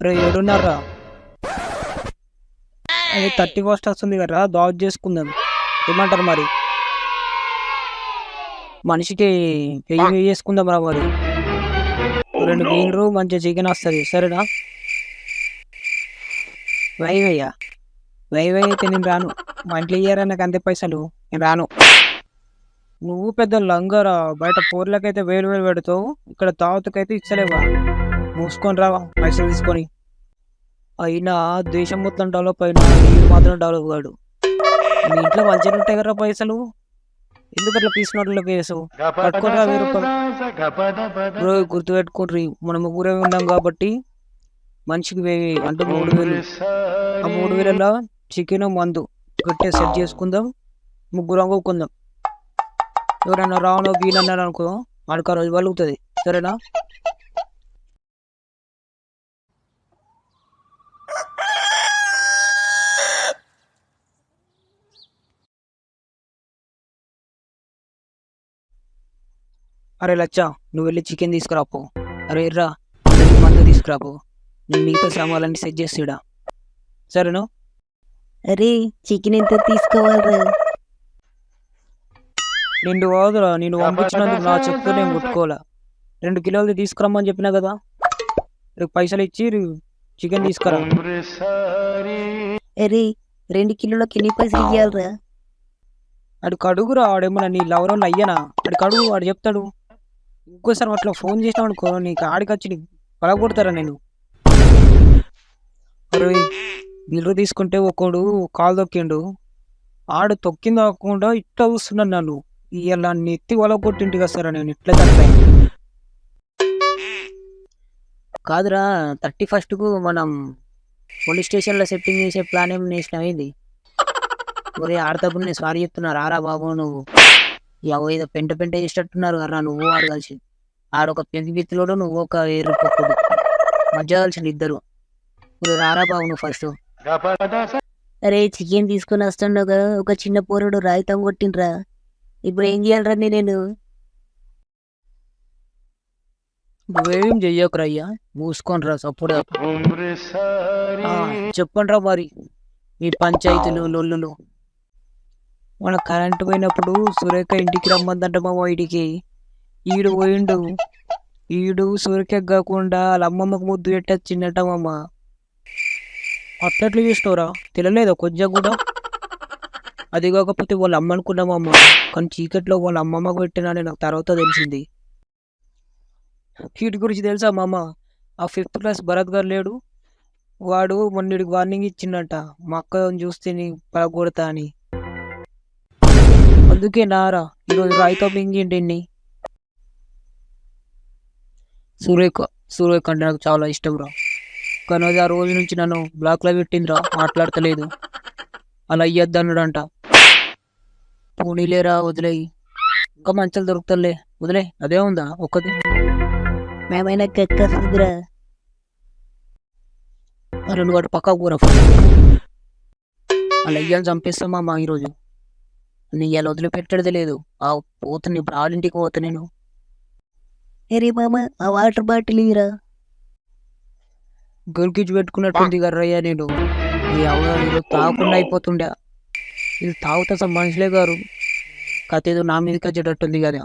రే ఏడున్నారా? అదే 31st వస్తుంది కదా, దావత్ చేసుకుందాం. ఏమంటారు మరి? మనిషికి 1000 చేసుకుందాం రా మరి. 2 బీన్లు మంచిగా చికెన్ వస్తుంది, సరేనా? వైవయ్యా, వైవై అయితే నేను రాను. మా ఇంట్లో ఇయ్యారా నాకు అంతే పైసలు, నేను రాను. నువ్వు పెద్ద లంగరా, బయట పోర్లకైతే 1000 పెడతావు, ఇక్కడ తావతకైతే ఇచ్చలేవా? మూసుకొని రావా పైసలు తీసుకొని. అయినా దేశం మొత్తం డెవలప్ అయినా వీడు మాత్రం డెవలప్ కాడు. మీ ఇంట్లో మంచిగా ఉంటాయి కదా పైసలు, ఎందుకు అట్లా పీసినట్లకి వేసావు? పట్టుకోరా 1000 రూపాయలు. రోజు గుర్తుపెట్టుకోండి, మనం ముగ్గురే ఉన్నాం కాబట్టి మనిషికి 1000 అంటే 3000. ఆ 3000లో చికెన్ మందు గట్టిగా సెట్ చేసుకుందాం, ముగ్గురం కొనుక్కుందాం. ఎవరైనా రావనో గీనన్నారు అనుకో, ఆడికి రోజు వలుగుతుంది, సరేనా? అరే లచ్చా, నువ్వు వెళ్ళి చికెన్ తీసుకురాపో. అరే ఎర్రా, వెళ్ళి మందు తీసుకురాపో. నేను మిగతా సామాన్లన్నీ సెట్ చేసిడా, సరేనా? అరే చికెన్ ఎంత తీసుకోవాలి? నిండు కాదురా, నేను పంపించినందుకు నా చెప్తూ నేను ముట్టుకోవాలా. 2 కిలోలు తీసుకురమ్మని చెప్పినా కదా, రేపు పైసలు ఇచ్చి చికెన్ తీసుకురా. అరే 2 కిలోలకి ఎన్ని పైసలు ఇవ్వాలరా? ఆడు కడుగురా, ఆడేమన్నా నీ లవరంలో అయ్యానా? ఆడు కడుగు, వాడు చెప్తాడు. ఇంకోసారి అట్లా ఫోన్ చేసినావు అనుకో, నీకు ఆడికి వచ్చి నీకు పలగొడతారా నేను. అరే బిల్లు తీసుకుంటే ఒకడు కాలు తొక్కిండు, ఆడు తొక్కింది కాకుండా ఇట్లా చూస్తున్నాను నన్ను. ఇలా నెత్తి వలగొట్టింటి కదా సార్, నేను ఇట్లా తప్పాను. కాదురా, 31st మనం పోలీస్ స్టేషన్లో సెట్టింగ్ చేసే ప్లాన్ ఏమి వేసినావేంది? ఒరే ఆడతప్పుడు నేను సారీ చెప్తున్నా, రారా బాబు నువ్వు. ఏదో పెంట చేసేటట్టున్నారు కదా నువ్వు ఆడు కలిసి. ఆడొక పెంకిపిత్తులోడు, నువ్వు ఒక ఎరుపొక్కుడు, మధ్య కలిసి ఇద్దరు. రారా బాబు నువ్వు ఫస్ట్. అరే చికెన్ తీసుకుని వస్తుండవు కదా, ఒక చిన్న పోరుడు రాయితం కొట్టిండ్రా. ఇప్పుడు ఏం చేయాలరా నేను? నువ్వేం చెయ్యకురయ్యా, మూసుకొని రా సప్పుడు. చెప్పండి రా మరి మీ పంచాయతీలు లొల్లులు. మన కరెంటు పోయినప్పుడు సురేఖ ఇంటికి రమ్మందంట మా ఇంటికి. ఈడు పోయిండు, ఈడు సురేఖ కాకుండా వాళ్ళ అమ్మమ్మకు ముద్దు పెట్టచ్చిందట మామ. అట్లట్లు చూసినవరా? తెలియలేదా కొంచెం కూడా? అది కాకపోతే వాళ్ళ అమ్మ అనుకున్నామమ్మ, కానీ చీకట్లో వాళ్ళ అమ్మమ్మకు పెట్టినా నాకు తర్వాత తెలిసింది. వీటి గురించి తెలుసా మామ? ఆ 5th క్లాస్ భరత్ గారు లేడు, వాడు మొన్నడికి వార్నింగ్ ఇచ్చిండట, మా అక్క చూస్తే నీ పడగొడతా అని. అందుకే నారా ఈరోజు రాయితో మింగిండి. సురేఖ సురేఖ అంటే నాకు చాలా ఇష్టం రా, కానీ అది ఆ రోజు నుంచి నన్ను బ్లాక్లో పెట్టిందిరా, మాట్లాడతలేదు. అలా అయ్యొద్దన్నాడంట. పోనీలేరా వదిలేయి, ఇంకా మంచాలు దొరుకుతలే, వదిలే. అదే ఉందా ఒక్కది? మేమైనా కక్కరా. మరి నువ్వు వాడు పక్క కూర అలా అయ్యాన్ని చంపేస్తామా ఈరోజు. నీ ఇలా వదిలిపెట్టేది లేదు. ఆ పోతుంది ఇప్పుడు ఆడింటికి పోతా నేను. అరే మామ ఆ వాటర్ బాటిల్ ఇరా. గొలికిచ్చి పెట్టుకున్నట్టుంది కర్రయ్యా నేను. ఈరోజు తాగకుండా అయిపోతుండే. ఇది తాగుతా అసలు మనుషులే గారు, కథ ఏదో నా మీదకి వచ్చేటట్టుంది కదా.